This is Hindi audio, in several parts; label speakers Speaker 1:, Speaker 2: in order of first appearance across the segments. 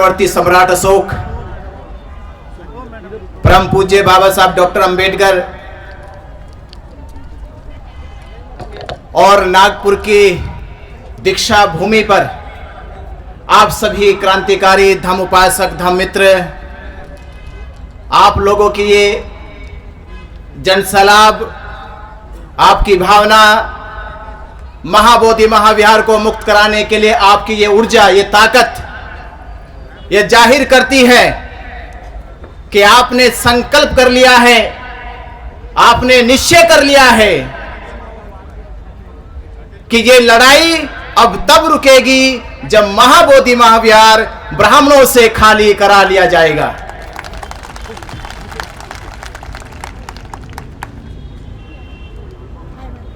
Speaker 1: चक्रवर्ती सम्राट अशोक, परम पूज्य बाबा साहब डॉक्टर अंबेडकर और नागपुर की दीक्षा भूमि पर आप सभी क्रांतिकारी धम्म उपासक धम्म मित्र, आप लोगों की ये जनसैलाब, आपकी भावना महाबोधि महाविहार को मुक्त कराने के लिए आपकी ये ऊर्जा, ये ताकत, ये जाहिर करती है कि आपने संकल्प कर लिया है, आपने निश्चय कर लिया है कि ये लड़ाई अब तब रुकेगी जब महाबोधि महाविहार ब्राह्मणों से खाली करा लिया जाएगा।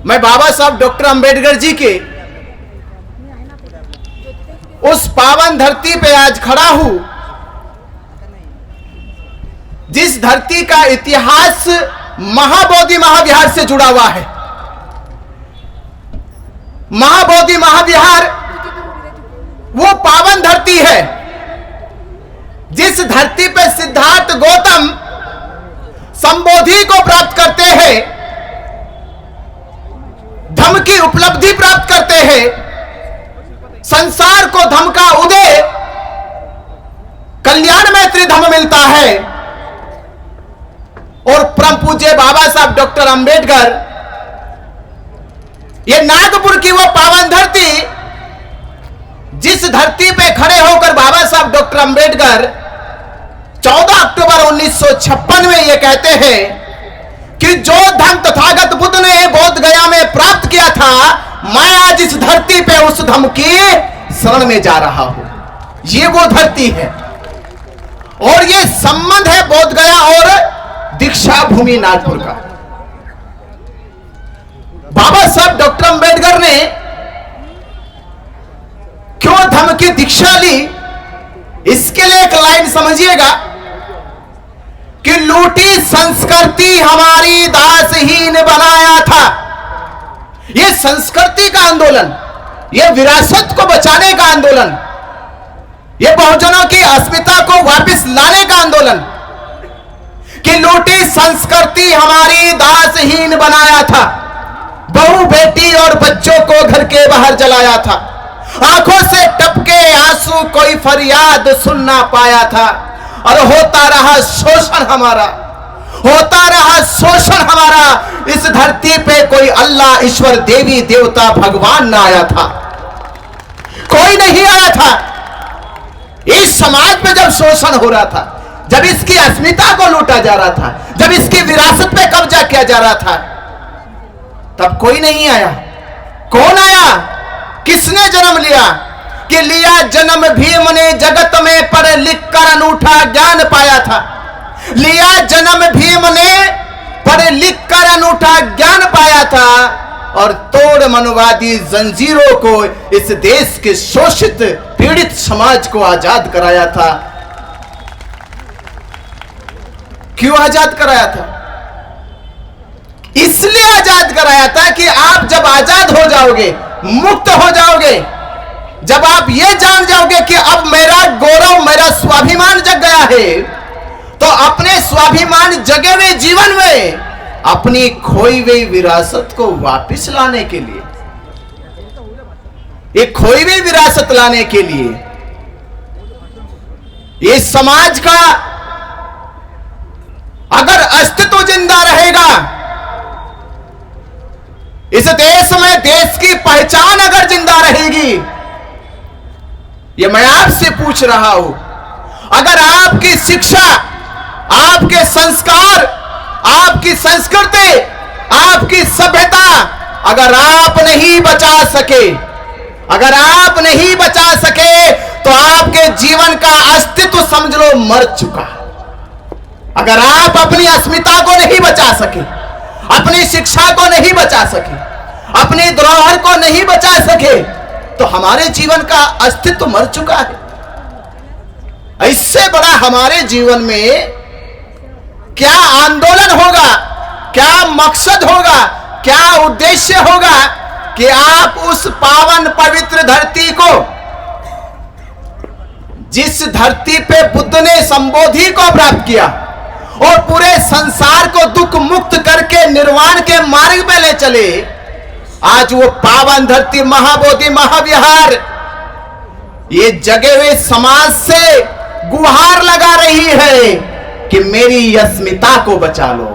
Speaker 1: मैं बाबा साहब डॉक्टर अंबेडकर जी के उस पावन धरती पे आज खड़ा हूं, जिस धरती का इतिहास महाबोधि महाविहार से जुड़ा हुआ है। महाबोधि महाविहार वो पावन धरती है जिस धरती पे सिद्धार्थ गौतम संबोधि को प्राप्त करते हैं, धम्म की उपलब्धि प्राप्त करते हैं, संसार को धम्म का उदय, कल्याण मैत्री धम्म मिलता है। और परम पूज्य बाबा साहब डॉक्टर अंबेडकर, ये नागपुर की वो पावन धरती जिस धरती पे खड़े होकर बाबा साहब डॉक्टर अंबेडकर 14 अक्टूबर 1956 में ये कहते हैं कि जो धम्म तथागत बुद्ध ने बोध गया में प्राप्त किया था, मैं आज इस धरती पे उस धम्म की शरण में जा रहा हूं। ये वो धरती है और ये संबंध है बोध गया और दीक्षा भूमि नागपुर का। बाबा साहब डॉक्टर अंबेडकर ने क्यों धम्म की दीक्षा ली, इसके लिए एक लाइन समझिएगा कि लूटी संस्कृति हमारी दासहीन बनाया था। यह संस्कृति का आंदोलन, यह विरासत को बचाने का आंदोलन, यह बहुजनों की अस्मिता को वापस लाने का आंदोलन, कि लूटी संस्कृति हमारी दासहीन बनाया था, बहू बेटी और बच्चों को घर के बाहर जलाया था, आंखों से टपके आंसू कोई फरियाद सुन ना पाया था, और होता रहा शोषण हमारा, होता रहा शोषण हमारा। इस धरती पे कोई अल्लाह ईश्वर देवी देवता भगवान ना आया था, कोई नहीं आया था। इस समाज पे जब शोषण हो रहा था, जब इसकी अस्मिता को लूटा जा रहा था, जब इसकी विरासत पे कब्जा किया जा रहा था, तब कोई नहीं आया। कौन आया? किसने जन्म लिया? कि लिया जन्म भीम ने जगत में पढ़ लिख कर अनूठा ज्ञान पाया था। लिया जन्म भीम ने पढ़ लिख कर अनूठा ज्ञान पाया था और तोड़ मनवादी जंजीरों को इस देश के शोषित पीड़ित समाज को आजाद कराया था। क्यों आजाद कराया था? इसलिए आजाद कराया था कि आप जब आजाद हो जाओगे, मुक्त हो जाओगे, जब आप ये जान जाओगे कि अब मेरा गौरव, मेरा स्वाभिमान जग गया है, तो अपने स्वाभिमान जगे हुए जीवन में अपनी खोई हुई विरासत को वापस लाने के लिए, ये खोई हुई विरासत लाने के लिए, ये समाज का अगर अस्तित्व जिंदा रहेगा, इस देश में देश की पहचान अगर जिंदा रहेगी, ये मैं आपसे पूछ रहा हूं, अगर आपकी शिक्षा, आपके संस्कार, आपकी संस्कृति, आपकी सभ्यता अगर आप नहीं बचा सके, अगर आप नहीं बचा सके, तो आपके जीवन का अस्तित्व समझ लो मर चुका। अगर आप अपनी अस्मिता को नहीं बचा सके, अपनी शिक्षा को नहीं बचा सके, अपनी धरोहर को नहीं बचा सके, तो हमारे जीवन का अस्तित्व मर चुका है। इससे बड़ा हमारे जीवन में क्या आंदोलन होगा, क्या मकसद होगा, क्या उद्देश्य होगा कि आप उस पावन पवित्र धरती को जिस धरती पे बुद्ध ने संबोधि को प्राप्त किया और पूरे संसार को दुख मुक्त करके निर्वाण के मार्ग पे ले चले, आज वो पावन धरती महाबोधि महाविहार ये जगे हुए समाज से गुहार लगा रही है कि मेरी अस्मिता को बचा लो,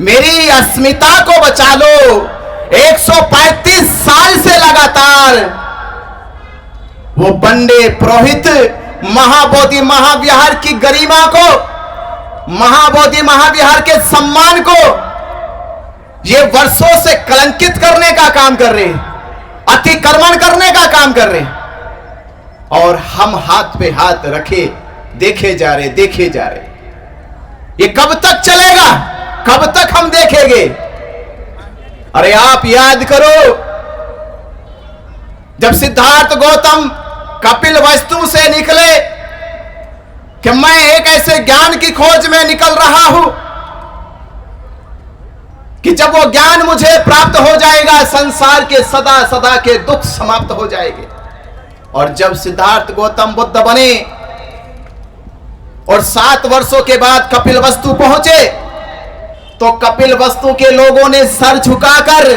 Speaker 1: मेरी अस्मिता को बचा लो। 135 साल से लगातार वो पंडे पुरोहित महाबोधि महाविहार की गरिमा को, महाबोधि महाविहार के सम्मान को ये वर्षों से कलंकित करने का काम कर रहे, अतिक्रमण करने का काम कर रहे, और हम हाथ पे हाथ रखे देखे जा रहे, देखे जा रहे। ये कब तक चलेगा, कब तक हम देखेंगे? अरे आप याद करो, जब सिद्धार्थ गौतम कपिल वस्तु से निकले कि मैं एक ऐसे ज्ञान की खोज में निकल रहा हूं कि जब वो ज्ञान मुझे प्राप्त हो जाएगा संसार के सदा सदा के दुख समाप्त हो जाएंगे। और जब सिद्धार्थ गौतम बुद्ध बने और 7 वर्षों के बाद कपिल वस्तु पहुंचे, तो कपिल वस्तु के लोगों ने सर झुकाकर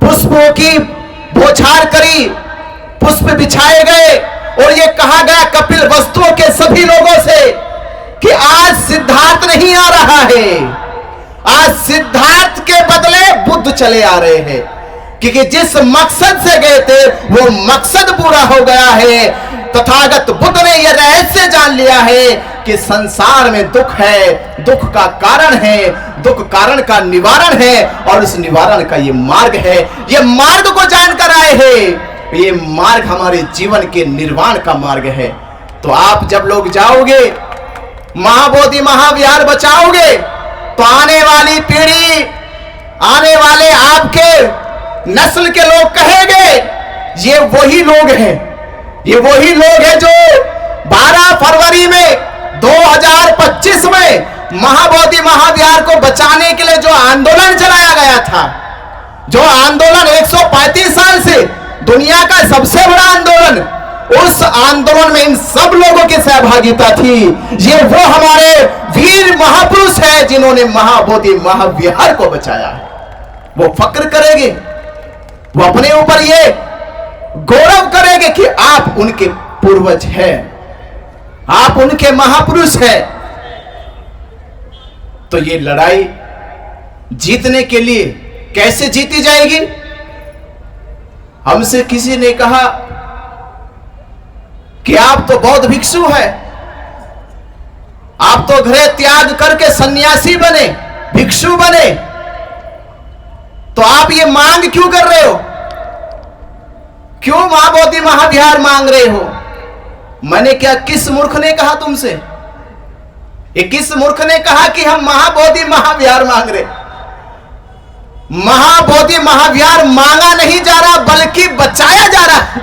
Speaker 1: पुष्पों की बौछार करी, पुष्प बिछाए गए और ये कहा गया कपिल वस्तुओं के सभी लोगों से कि आज सिद्धार्थ नहीं आ रहा है, आज सिद्धार्थ के बदले बुद्ध चले आ रहे हैं, क्योंकि जिस मकसद से गए थे वो मकसद पूरा हो गया है। तथागत बुद्ध ने यह रहस्य जान लिया है कि संसार में दुख है, दुख का कारण है, दुख कारण का निवारण है, और उस निवारण का ये मार्ग है। ये मार्ग को जानकर आए हैं, ये मार्ग हमारे जीवन के निर्वाण का मार्ग है। तो आप जब लोग जाओगे महाबोधि महाविहार बचाओगे, तो आने वाली पीढ़ी, आने वाले आपके नस्ल के लोग कहेंगे ये वही लोग हैं, ये वही लोग हैं जो 12 फरवरी में 2025 में महाबोधि महाविहार को बचाने के लिए जो आंदोलन चलाया गया था, जो आंदोलन 135 साल से दुनिया का सबसे बड़ा आंदोलन, उस आंदोलन में इन सब लोगों की सहभागिता थी। ये वो हमारे वीर महापुरुष हैं जिन्होंने महाबोधि महाविहार को बचाया है। वो फक्र करेंगे, वो अपने ऊपर ये गौरव करेंगे कि आप उनके पूर्वज हैं, आप उनके महापुरुष हैं। तो ये लड़ाई जीतने के लिए कैसे जीती जाएगी? हमसे किसी ने कहा कि आप तो बौद्ध भिक्षु हैं, आप तो घरे त्याग करके सन्यासी बने, भिक्षु बने, तो आप ये मांग क्यों कर रहे हो? क्यों महाबोधि महाविहार मांग रहे हो? मैंने क्या, किस मूर्ख ने कहा तुमसे? ये किस मूर्ख ने कहा कि हम महाबोधि महाविहार मांग रहे? महाबोधि महाविहार मांगा नहीं जा रहा, बल्कि बचाया जा रहा।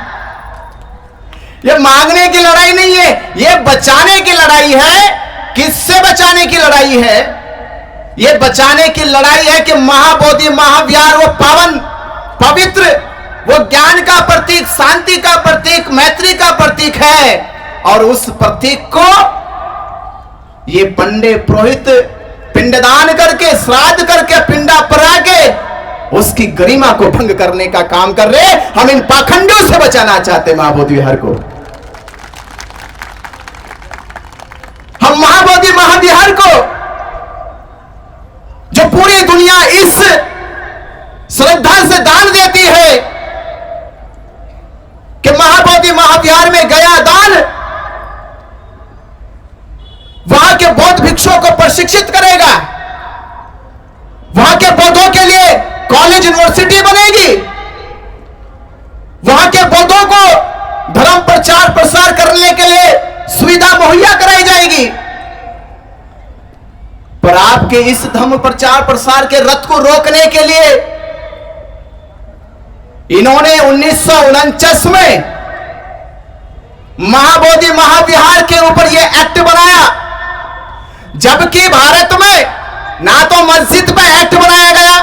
Speaker 1: ये मांगने की लड़ाई नहीं है, ये बचाने की लड़ाई है। किससे बचाने की लड़ाई है? ये बचाने की लड़ाई है कि महाबोधि महाविहार वो पावन पवित्र, वो ज्ञान का प्रतीक, शांति का प्रतीक, मैत्री का प्रतीक है, और उस प्रतीक को ये पंडे पुरोहित पिंडदान करके, श्राद्ध करके, पिंडा परा के उसकी गरिमा को भंग करने का काम कर रहे। हम इन पाखंडियों से बचाना चाहते महाबोधि विहार को। हम महाबोधि महाविहार को, जो पूरी दुनिया इस श्रद्धा से दान देती है कि महाबोधि महाविहार में गया दान वहां के बौद्ध भिक्षुओं को प्रशिक्षित करेगा, वहां के बौद्धों के लिए कॉलेज यूनिवर्सिटी बनेगी, वहां के बौद्धों को धर्म प्रचार प्रसार करने के लिए सुविधा मुहैया कराई जाएगी। पर आपके इस धर्म प्रचार प्रसार के रथ को रोकने के लिए इन्होंने 1949 में महाबोधि महाविहार के ऊपर यह एक्ट बनाया, जबकि भारत में ना तो मस्जिद पे एक्ट बनाया गया,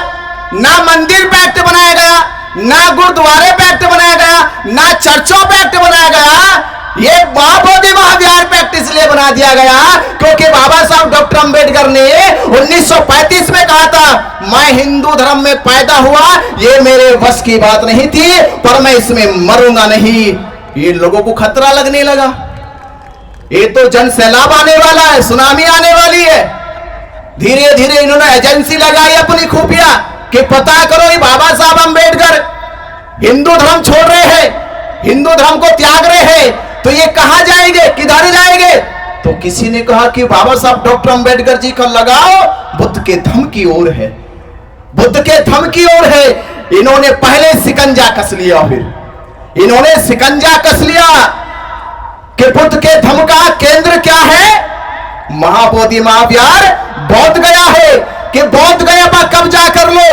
Speaker 1: ना मंदिर पे एक्ट बनाया गया, ना गुरुद्वारे पे एक्ट बनाया गया, ना चर्चों पे एक्ट बनाया गया। ये महाबोधि महाविहार पैक्ट इसलिए बना दिया गया क्योंकि बाबा साहब डॉक्टर अंबेडकर ने 1935 में कहा था, मैं हिंदू धर्म में पैदा हुआ, ये मेरे वश की बात नहीं थी, पर मैं इसमें मरूंगा नहीं। ये लोगों को खतरा लगने लगा, ये तो जन सैलाब आने वाला है, सुनामी आने वाली है। धीरे धीरे इन्होंने एजेंसी लगाई अपनी खुफिया कि पता करो ये बाबा साहब अंबेडकर हिंदू धर्म छोड़ रहे हैं, हिंदू धर्म को त्याग रहे हैं, तो ये कहां जाएंगे, किधर जाएंगे? तो किसी ने कहा कि बाबा साहब डॉक्टर अंबेडकर जी का लगाओ बुद्ध के धम्म की ओर है, बुद्ध के धम्म की ओर है। इन्होंने पहले शिकंजा कस लिया, फिर इन्होंने शिकंजा कस लिया कि बुद्ध के धम्म का केंद्र क्या है? महाबोधि महाविहार बौद्ध गया है, कि बौद्ध गया पर कब्जा कर लो,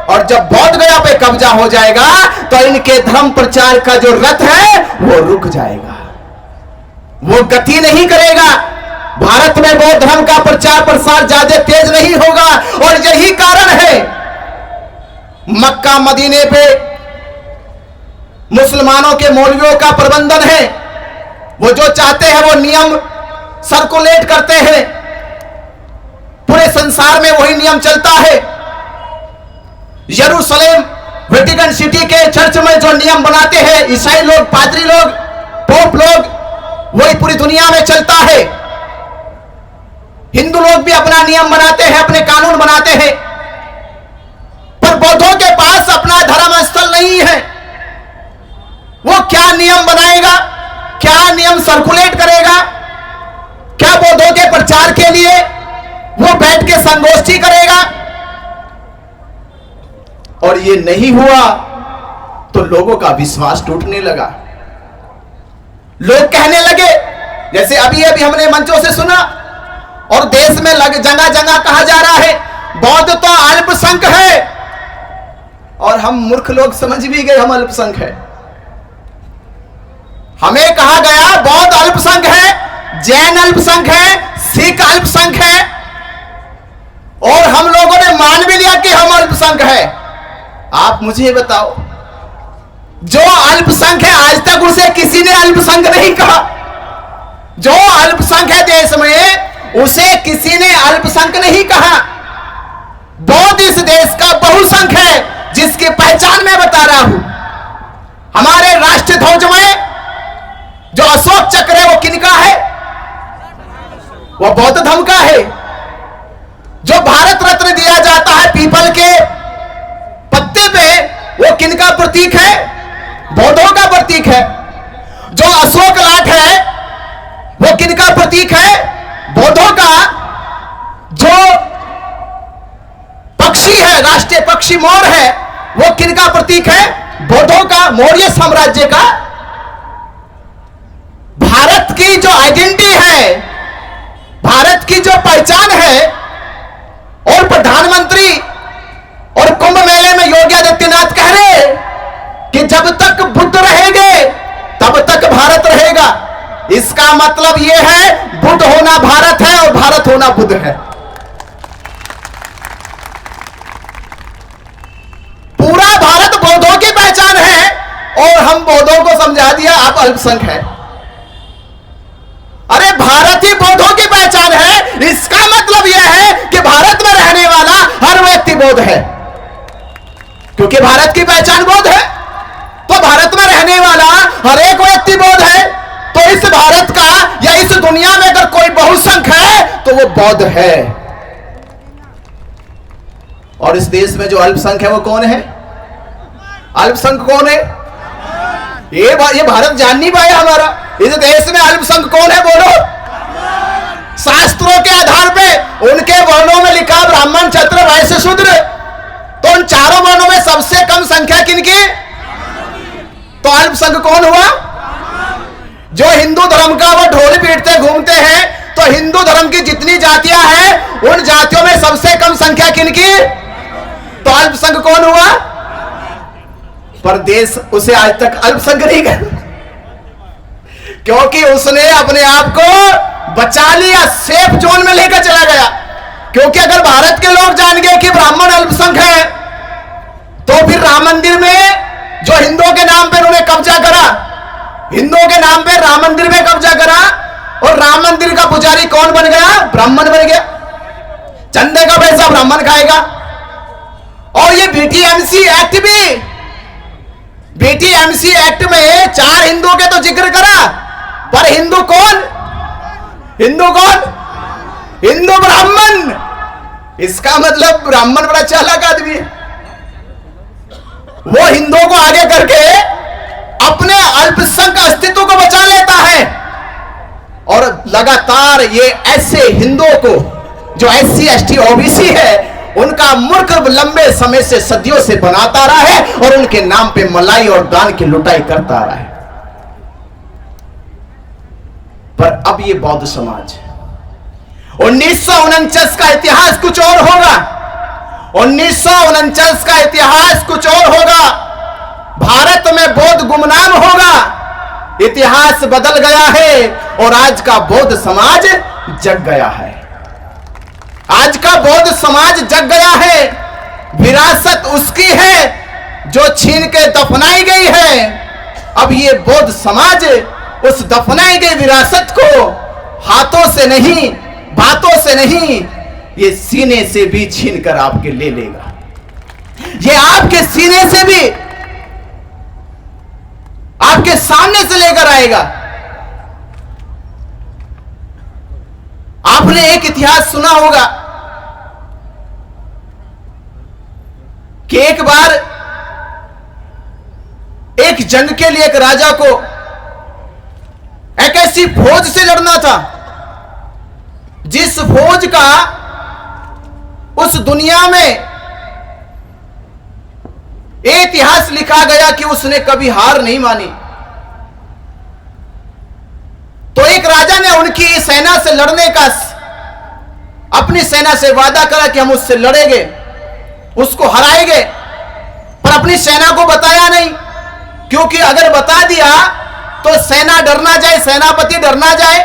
Speaker 1: और जब बौद्ध गया पे कब्जा हो जाएगा तो इनके धर्म प्रचार का जो रथ है वो रुक जाएगा, वो गति नहीं करेगा। भारत में बौद्ध धर्म का प्रचार प्रसार ज्यादा तेज नहीं होगा, और यही कारण है मक्का मदीने पे मुसलमानों के मौलवियों का प्रबंधन है। वो जो चाहते हैं वो नियम सर्कुलेट करते हैं, पूरे संसार में वही नियम चलता है। यरूशलेम वेटिकन सिटी के चर्च में जो नियम बनाते हैं ईसाई लोग, पादरी लोग, पोप लोग, वही पूरी दुनिया में चलता है। हिंदू लोग भी अपना नियम बनाते हैं, अपने कानून बनाते हैं, पर बौद्धों के पास अपना धर्म स्थल नहीं है। वो क्या नियम बनाएगा, क्या नियम सर्कुलेट करेगा, क्या बौद्धों के प्रचार के लिए वो बैठ के संगोष्ठी करेगा? और ये नहीं हुआ तो लोगों का विश्वास टूटने लगा। लोग कहने लगे, जैसे अभी अभी हमने मंचों से सुना और देश में जगह जगह कहा जा रहा है बौद्ध तो अल्पसंख्यक है, और हम मूर्ख लोग समझ भी गए हम अल्पसंख्यक है। हमें कहा गया बौद्ध अल्पसंख्यक है, जैन अल्पसंख्यक है, सिख अल्पसंख्यक है, और हम लोगों ने मान भी लिया कि हम अल्पसंख्यक है। आप मुझे बताओ, जो अल्पसंख्यक है आज तक उसे किसी ने अल्पसंख्यक नहीं कहा। जो अल्पसंख्यक है देश में उसे किसी ने अल्पसंख्यक नहीं कहा। बौद्ध इस देश का बहुसंख्यक है, जिसकी पहचान मैं बता रहा हूं। हमारे राष्ट्र ध्वज में जो अशोक चक्र है वो किनका है? वो बौद्ध धर्म का है। जो भारत रत्न दिया जाता है पीपल के पत्ते पे, वो किनका प्रतीक है? बौद्धों का प्रतीक है। जो अशोक लाट है वो किनका प्रतीक है? बौद्धों का। जो पक्षी है, राष्ट्रीय पक्षी मोर है, वो किनका प्रतीक है? बौद्धों का, मौर्य साम्राज्य का। भारत की जो आइडेंटिटी है, भारत की जो पहचान है, और प्रधानमंत्री और कुंभ मेले में योगी आदित्यनाथ कह रहे कि जब तक बुद्ध रहेंगे तब तक भारत रहेगा। इसका मतलब यह है बुद्ध होना भारत है और भारत होना बुद्ध है। पूरा भारत बौद्धों की पहचान है, और हम बौद्धों को समझा दिया आप अल्पसंख्यक हैं। अरे भारत ही बौद्धों की पहचान है, इसका मतलब यह है कि भारत में रहने वाला हर व्यक्ति बौद्ध है, क्योंकि भारत की पहचान बौद्ध है। तो भारत में रहने वाला हर एक व्यक्ति बौद्ध है। तो इस भारत का या इस दुनिया में अगर कोई बहुसंख्यक है तो वो बौद्ध है। और इस देश में जो अल्पसंख्यक है वो कौन है? अल्पसंख्यक कौन है? ये भारत जान नहीं पाया हमारा। इस देश में अल्पसंख्यक कौन है? बोलो। शास्त्रों के आधार पे उनके वर्णों में लिखा ब्राह्मण, क्षत्रिय, वैश्य, शूद्र। तो उन चारों वर्णों में सबसे कम संख्या किनकी? तो अल्पसंख्यक कौन हुआ? जो हिंदू धर्म का वो ढोल पीटते घूमते हैं, तो हिंदू धर्म की जितनी जातियां हैं उन जातियों में सबसे कम संख्या किनकी? तो अल्पसंख्यक कौन हुआ? पर देश उसे आज तक अल्पसंख्यक नहीं कर, क्योंकि उसने अपने आप को बचा लिया, सेफ जोन में लेकर चला गया। क्योंकि अगर भारत के लोग जान गए कि ब्राह्मण अल्पसंख्यक है, तो फिर राम मंदिर में जो हिंदुओं के नाम पर उन्होंने कब्जा करा, हिंदुओं के नाम पे राम मंदिर में कब्जा करा और राम मंदिर का पुजारी कौन बन गया? ब्राह्मण बन गया। चंदे का पैसा ब्राह्मण खाएगा। और ये बीटीएमसी एक्ट भी, बीटीएमसी एक्ट में 4 हिंदुओं के तो जिक्र करा, पर हिंदू कौन? हिंदू कौन? हिंदू ब्राह्मण। इसका मतलब ब्राह्मण बड़ा चालाक आदमी है। वो हिंदुओं को आगे करके अपने अल्पसंख्यक अस्तित्व को बचा लेता है और लगातार ये ऐसे हिंदुओं को जो SC ST OBC है उनका मूर्ख लंबे समय से सदियों से बनाता रहा है और उनके नाम पे मलाई और दान की लुटाई करता रहा है। पर अब ये बौद्ध समाज 1949 का इतिहास कुछ और होगा। 1949 का इतिहास कुछ और होगा। भारत में बौद्ध गुमनाम होगा। इतिहास बदल गया है और आज का बौद्ध समाज जग गया है। आज का बौद्ध समाज जग गया है। विरासत उसकी है जो छीन के दफनाई गई है। अब ये बौद्ध समाज उस दफनाई गई विरासत को हाथों से नहीं, बातों से नहीं, ये सीने से भी छीन कर आपके ले लेगा। ये आपके सीने से भी आपके सामने से लेकर आएगा। आपने एक इतिहास सुना होगा कि एक बार एक जंग के लिए एक राजा को एक ऐसी फौज से लड़ना था जिस फौज का उस दुनिया में इतिहास लिखा गया कि उसने कभी हार नहीं मानी। तो एक राजा ने उनकी सेना से लड़ने का अपनी सेना से वादा करा कि हम उससे लड़ेंगे, उसको हराएंगे, पर अपनी सेना को बताया नहीं, क्योंकि अगर बता दिया तो सेना डर ना जाए, सेनापति डर ना जाए।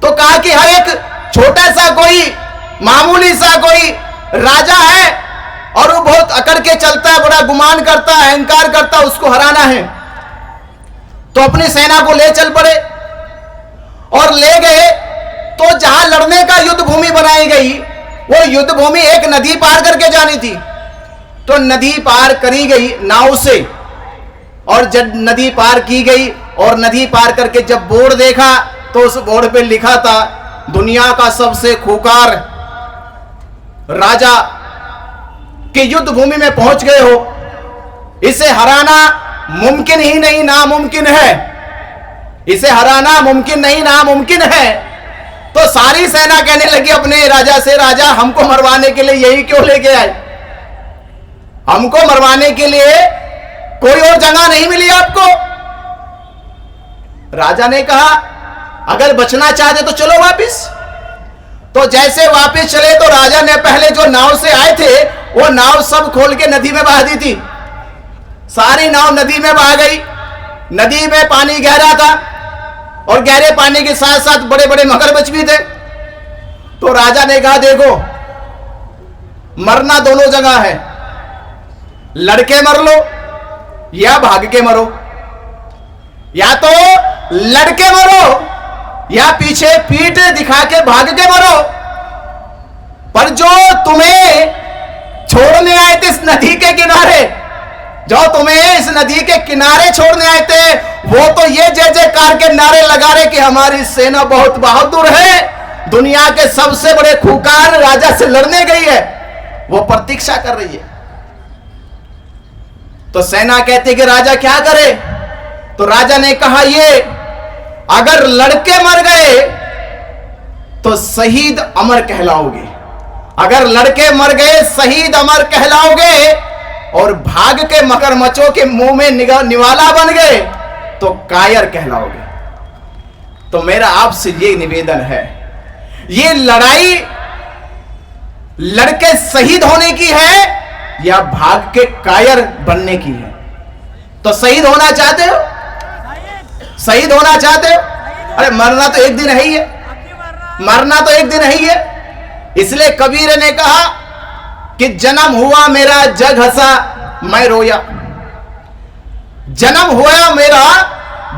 Speaker 1: तो कहा कि हाँ, एक छोटा सा कोई मामूली सा कोई राजा है और वो बहुत अकड़ के चलता है, बड़ा गुमान करता है, अहंकार करता है, उसको हराना है। तो अपनी सेना को ले चल पड़े और ले गए। तो जहां लड़ने का युद्ध भूमि बनाई गई, वो युद्ध भूमि एक नदी पार करके जानी थी। तो नदी पार करी गई नाव से, और जब नदी पार की गई और नदी पार करके जब बोर्ड देखा तो उस बोर्ड पे लिखा था, दुनिया का सबसे खूंखार राजा के युद्ध भूमि में पहुंच गए हो, इसे हराना मुमकिन ही नहीं, नामुमकिन है। इसे हराना मुमकिन नहीं, नामुमकिन है। तो सारी सेना कहने लगी अपने राजा से, राजा हमको मरवाने के लिए यही क्यों लेके आए? हमको मरवाने के लिए कोई और जगह नहीं मिली आपको? राजा ने कहा अगर बचना चाहते तो चलो वापिस। तो जैसे वापिस चले तो राजा ने पहले जो नाव से आए थे वो नाव सब खोल के नदी में बहा दी थी। सारी नाव नदी में बहा गई। नदी में पानी गहरा था और गहरे पानी के साथ साथ बड़े बड़े मगरमच्छ भी थे। तो राजा ने कहा देखो, मरना दोनों जगह है, लड़के मर लो या भाग के मरो। या तो लड़के मरो या पीछे पीठ दिखा के भाग के मरो। पर जो तुम्हें छोड़ने आए थे इस नदी के किनारे, जो तुम्हें इस नदी के किनारे छोड़ने आए थे, वो तो ये जय जयकार के नारे लगा रहे कि हमारी सेना बहुत बहादुर है, दुनिया के सबसे बड़े खूंखार राजा से लड़ने गई है, वो प्रतीक्षा कर रही है। तो सेना कहती कि राजा क्या करे? तो राजा ने कहा ये अगर लड़के मर गए तो शहीद अमर कहलाओगे, अगर लड़के मर गए शहीद अमर कहलाओगे, और भाग के मगरमच्छों के मुंह में निवाला बन गए तो कायर कहलाओगे। तो मेरा आपसे ये निवेदन है, ये लड़ाई लड़के शहीद होने की है या भाग के कायर बनने की है? तो शहीद होना चाहते हो? शहीद होना चाहते हो? अरे मरना तो एक दिन है ही है, मरना तो एक दिन है ही है। इसलिए कबीर ने कहा कि जन्म हुआ मेरा जग हंसा मैं रोया, जन्म हुआ मेरा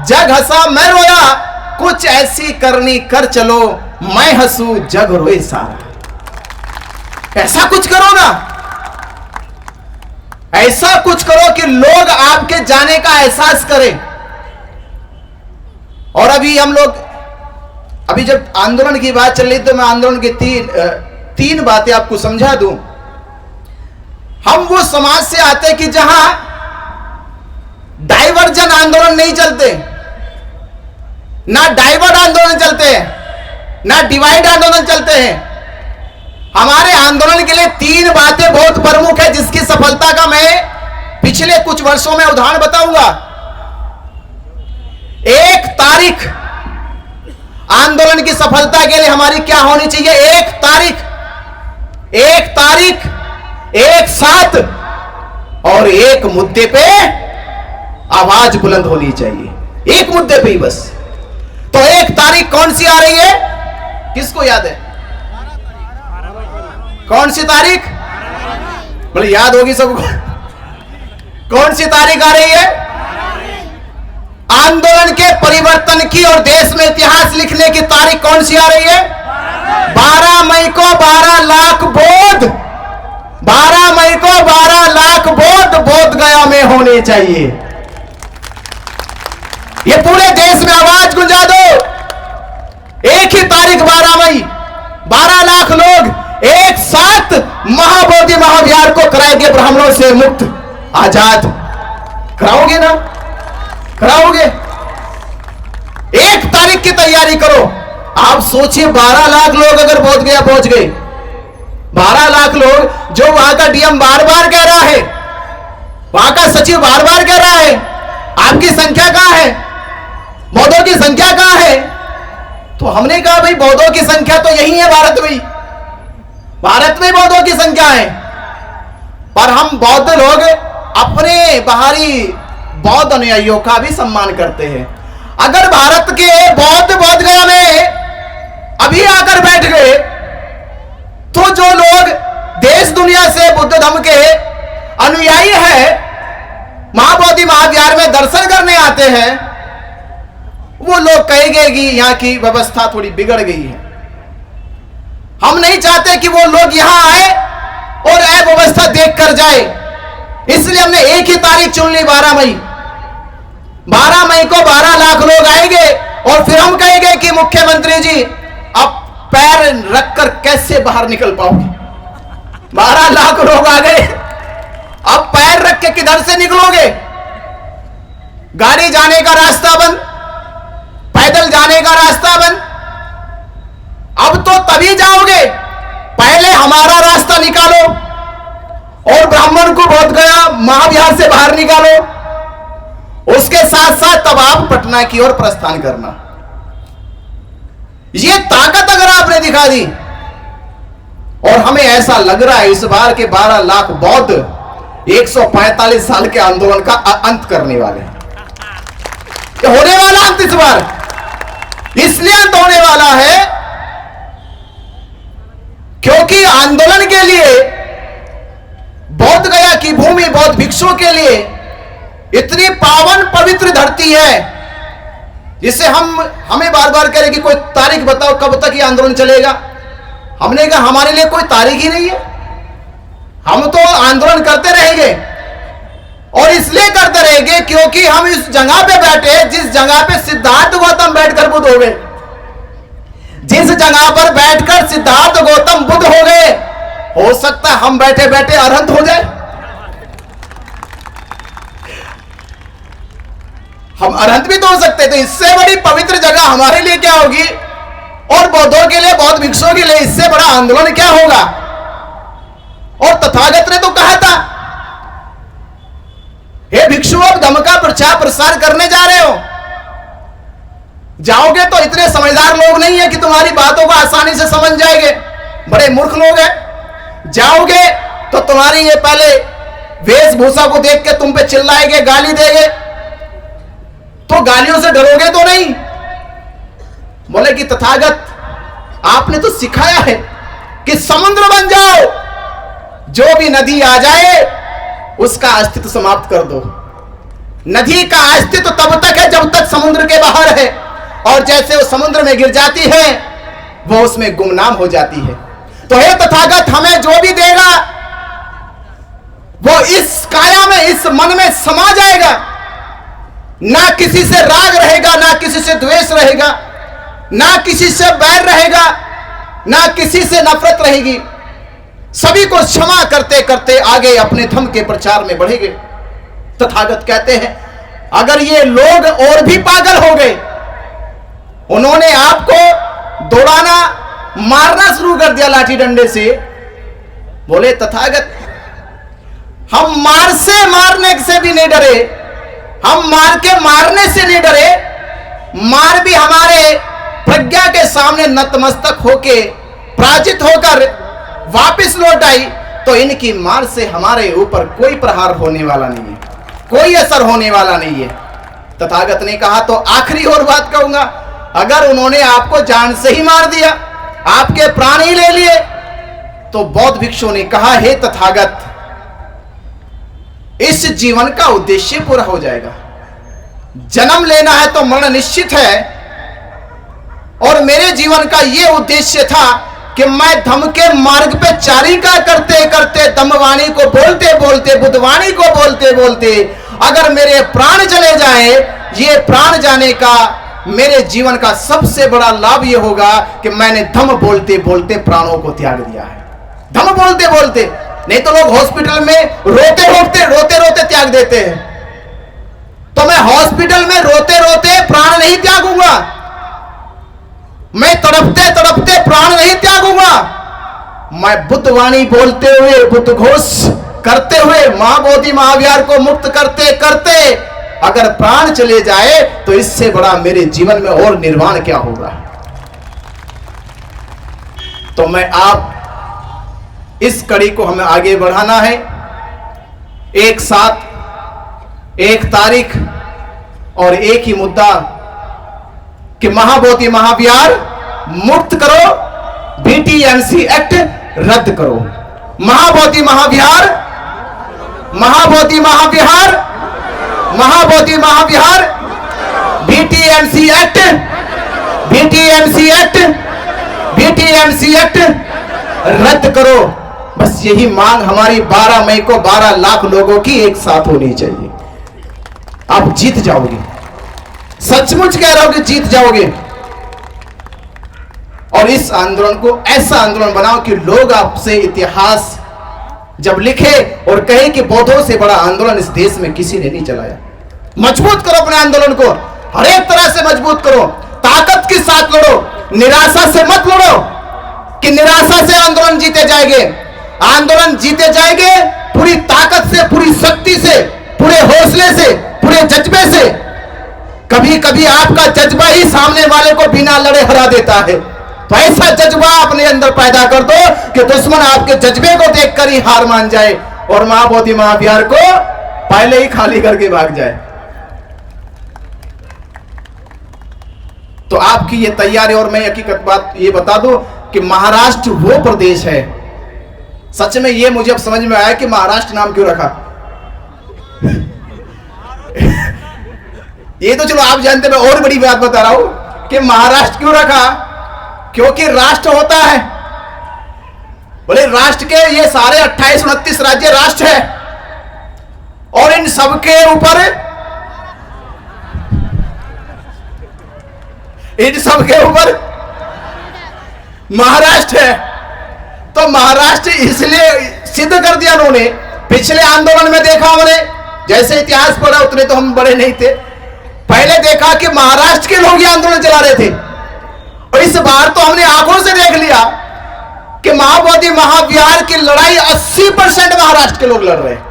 Speaker 1: जग हंसा मैं रोया, कुछ ऐसी करनी कर चलो, मैं हंसू जग रोए सारा। ऐसा कुछ करो ना, ऐसा कुछ करो कि लोग आपके जाने का एहसास करें। और अभी हम लोग, अभी जब आंदोलन की बात चल रही तो मैं आंदोलन की तीन बातें आपको समझा दूं। हम वो समाज से आते हैं कि जहां डाइवर्जन आंदोलन नहीं चलते, ना डाइवर्ट आंदोलन चलते हैं, ना डिवाइड आंदोलन चलते हैं। हमारे आंदोलन के लिए तीन बातें बहुत प्रमुख है, जिसकी सफलता का मैं पिछले कुछ वर्षों में उदाहरण बताऊंगा। एक तारीख आंदोलन की सफलता के लिए हमारी क्या होनी चाहिए? एक तारीख, एक साथ और एक मुद्दे पे आवाज बुलंद होनी चाहिए, एक मुद्दे पे ही बस। तो एक तारीख कौन सी आ रही है? किसको याद है? कौन सी तारीख? बोले याद होगी सबको। कौन सी तारीख आ रही है? आंदोलन के परिवर्तन की और देश में इतिहास लिखने की तारीख कौन सी आ रही है? 12 मई को 12 लाख बोध, 12 मई को 12 लाख बोध गया में होने चाहिए। ये पूरे देश में आवाज गुंजा दो। एक ही तारीख 12 मई, 12 लाख लोग एक साथ महाबोधि महाविहार को कराएंगे ब्राह्मणों से मुक्त, आजाद। कराओगे ना? कराओगे? एक तारीख की तैयारी करो। आप सोचिए 12 लाख लोग अगर बोध गया पहुंच गए, 12 लाख लोग, जो वहां का डीएम बार बार कह रहा है, वहां का सचिव बार बार कह रहा है, आपकी संख्या कहां है, बौद्धों की संख्या कहां है? तो हमने कहा भाई बौद्धों की संख्या तो यही है भारत में, भारत में बौद्धों की संख्या है। पर हम बौद्ध लोग अपने बाहरी बौद्ध अनुयायियों का भी सम्मान करते हैं। अगर भारत के बौद्ध बोध गया में अभी आकर बैठ गए, तो जो लोग देश दुनिया से बुद्ध धर्म के अनुयायी हैं, महाबोधि महाविहार में दर्शन करने आते हैं, वो लोग कहेंगे कि यहां की व्यवस्था थोड़ी बिगड़ गई है। हम नहीं चाहते कि वो लोग यहां आए और अव्यवस्था देख कर जाए, इसलिए हमने एक ही तारीख चुन ली, 12 मई। 12 मई को 12 लाख लोग आएंगे और फिर हम कहेंगे कि मुख्यमंत्री जी अब पैर रखकर कैसे बाहर निकल पाओगे? 12 लाख लोग आ गए, अब पैर रख के किधर से निकलोगे? गाड़ी जाने का रास्ता बंद, पैदल जाने का रास्ता बंद। अब तो तभी जाओगे, पहले हमारा रास्ता निकालो और ब्राह्मण को बोध गया महाविहार से बाहर निकालो, उसके साथ साथ तब आप पटना की ओर प्रस्थान करना। ये ताकत अगर आपने दिखा दी, और हमें ऐसा लग रहा है इस बार के 12 लाख बौद्ध 145 साल के आंदोलन का अंत करने वाले हैं। ये होने वाला अंत इस बार इसलिए अंत होने वाला है क्योंकि आंदोलन के लिए बोध गया की भूमि बौद्ध भिक्षुओं के लिए इतनी पावन पवित्र धरती है, जिसे हमें बार बार कह रहे कि कोई तारीख बताओ कब तक ये आंदोलन चलेगा। हमने कहा हमारे लिए कोई तारीख ही नहीं है, हम तो आंदोलन करते रहेंगे। और इसलिए करते रहेंगे क्योंकि हम इस जगह पे बैठे, जिस जगह पे सिद्धार्थ गौतम बैठकर बुद्ध हो गए, जिस जगह पर बैठकर सिद्धार्थ गौतम बुद्ध हो गए, हो सकता है हम बैठे बैठे अरहंत हो जाए। हम अरहंत भी तो हो सकते थे। इससे बड़ी पवित्र जगह हमारे लिए क्या होगी, और बौद्धों के लिए, बौद्ध भिक्षुओं के लिए इससे बड़ा आंदोलन क्या होगा। और तथागत ने तो कहा था, हे भिक्षुओं, धम्म का प्रचार प्रसार करने जा रहे हो, जाओगे तो इतने समझदार लोग नहीं है कि तुम्हारी बातों को आसानी से समझ जाएंगे, बड़े मूर्ख लोग हैं। जाओगे तो तुम्हारी ये पहले वेशभूषा को देख के तुम पे चिल्लाएंगे, गाली देंगे, तो गालियों से डरोगे तो नहीं। बोले कि तथागत आपने तो सिखाया है कि समुद्र बन जाओ, जो भी नदी आ जाए उसका अस्तित्व समाप्त कर दो। नदी का अस्तित्व तब तक है जब तक समुद्र के बाहर है, और जैसे वो समुद्र में गिर जाती है वो उसमें गुमनाम हो जाती है। तो हे तथागत, हमें जो भी देगा वो इस काया में, इस मन में समा जाएगा। ना किसी से राग रहेगा, ना किसी से द्वेष रहेगा, ना किसी से बैर रहेगा, ना किसी से नफरत रहेगी। सभी को क्षमा करते करते आगे अपने धर्म के प्रचार में बढ़ेंगे। तथागत कहते हैं अगर ये लोग और भी पागल हो गए, उन्होंने आपको दौड़ाना, मारना शुरू कर दिया लाठी डंडे से, बोले तथागत हम मार से मारने से भी नहीं डरे, हम मार के मारने से नहीं डरे, मार भी हमारे प्रज्ञा के सामने नतमस्तक होके पराजित होकर वापस लौट आई, तो इनकी मार से हमारे ऊपर कोई प्रहार होने वाला नहीं है, कोई असर होने वाला नहीं है। तथागत ने कहा तो आखिरी और बात कहूंगा, अगर उन्होंने आपको जान से ही मार दिया, आपके प्राण ही ले लिए, तो बौद्ध भिक्षु ने कहा हे तथागत, इस जीवन का उद्देश्य पूरा हो जाएगा। जन्म लेना है तो मरण निश्चित है, और मेरे जीवन का यह उद्देश्य था कि मैं धम्म के मार्ग पे चारिका करते करते, धम्मवाणी को बोलते बोलते, बुद्धवाणी को बोलते बोलते, अगर मेरे प्राण चले जाए, ये प्राण जाने का मेरे जीवन का सबसे बड़ा लाभ यह होगा कि मैंने धम्म बोलते बोलते प्राणों को त्याग दिया है। धम्म बोलते बोलते, नहीं तो लोग हॉस्पिटल में रोते रोते त्याग देते हैं, तो मैं हॉस्पिटल में रोते रोते प्राण नहीं त्यागूंगा, मैं तड़पते तड़पते प्राण नहीं त्यागूंगा, मैं बुद्धवाणी बोलते हुए, बुद्ध घोष करते हुए, महाबोधि महाविहार को मुक्त करते करते अगर प्राण चले जाए तो इससे बड़ा मेरे जीवन में और निर्वाण क्या होगा। तो मैं आप इस कड़ी को हमें आगे बढ़ाना है। एक साथ, एक तारीख और एक ही मुद्दा कि महाबोधि महाविहार मुक्त करो, बीटीएमसी एक्ट रद्द करो। Mahabodhi Mahavihara, Mahabodhi Mahavihara, Mahabodhi Mahavihara, BTMC act, BTMC act, BTMC act रद्द करो। बस यही मांग हमारी 12 मई को 12 लाख लोगों की एक साथ होनी चाहिए। आप जीत जाओगे, सचमुच कह रहा हूं कि जीत जाओगे। और इस आंदोलन को ऐसा आंदोलन बनाओ कि लोग आपसे इतिहास जब लिखे और कहे कि बौद्धों से बड़ा आंदोलन इस देश में किसी ने नहीं चलाया। मजबूत करो अपने आंदोलन को, हर एक तरह से मजबूत करो, ताकत के साथ लड़ो, निराशा से मत लड़ो कि निराशा से आंदोलन जीते जाएंगे। आंदोलन जीते जाएंगे पूरी ताकत से, पूरी शक्ति से, पूरे हौसले से, पूरे जज्बे से। कभी कभी आपका जज्बा ही सामने वाले को बिना लड़े हरा देता है। तो ऐसा जज्बा अपने अंदर पैदा कर दो कि दुश्मन आपके जज्बे को देखकर ही हार मान जाए और महाबोधि महाविहार को पहले ही खाली करके भाग जाए। तो आपकी ये तैयारी, और मैं हकीकत बात ये बता दूं कि महाराष्ट्र वो प्रदेश है, सच में ये मुझे अब समझ में आया कि महाराष्ट्र नाम क्यों रखा। ये तो चलो आप जानते, मैं और बड़ी बात बता रहा हूं कि महाराष्ट्र क्यों रखा, क्योंकि राष्ट्र होता है। बोले राष्ट्र के ये सारे 28-29 राज्य राष्ट्र है, और इन सबके ऊपर, इन सबके ऊपर महाराष्ट्र है। तो महाराष्ट्र इसलिए सिद्ध कर दिया उन्होंने। पिछले आंदोलन में देखा हमने, जैसे इतिहास पढ़ा उतने तो हम बड़े नहीं थे, पहले देखा कि महाराष्ट्र के लोग ये आंदोलन चला रहे थे, और इस बार तो हमने आंखों से देख लिया कि महाबोधि महाविहार की लड़ाई 80% महाराष्ट्र के लोग लड़ रहे हैं।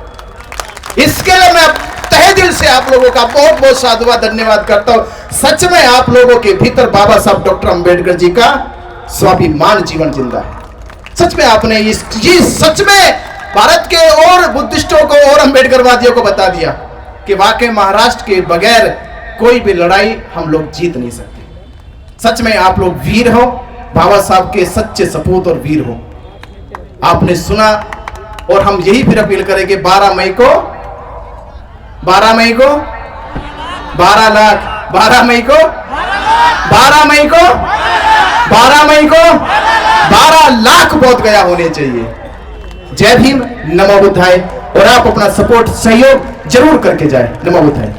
Speaker 1: इसके लिए मैं तहे दिल से आप लोगों का बहुत बहुत साधुवाद, धन्यवाद करता हूं। सच में आप लोगों के भीतर बाबा साहब डॉक्टर अंबेडकर जी का स्वाभिमान जीवन जिंदा है। सच में आपने इस चीज सच में भारत के और बुद्धिस्टों को और अंबेडकरवादियों को बता दिया कि वाकई महाराष्ट्र के बगैर कोई भी लड़ाई हम लोग जीत नहीं सकते। सच में आप लोग वीर हो, बाबा साहब के सच्चे सपूत और वीर हो। आपने सुना, और हम यही फिर अपील करेंगे 12 मई को 12 लाख 12 मई को 12 मई को 12 मई को 12 लाख बोध गया होने चाहिए। जय भीम, नमो बुद्धाय। और आप अपना सपोर्ट सहयोग जरूर करके जाए। नमो बुद्धाय।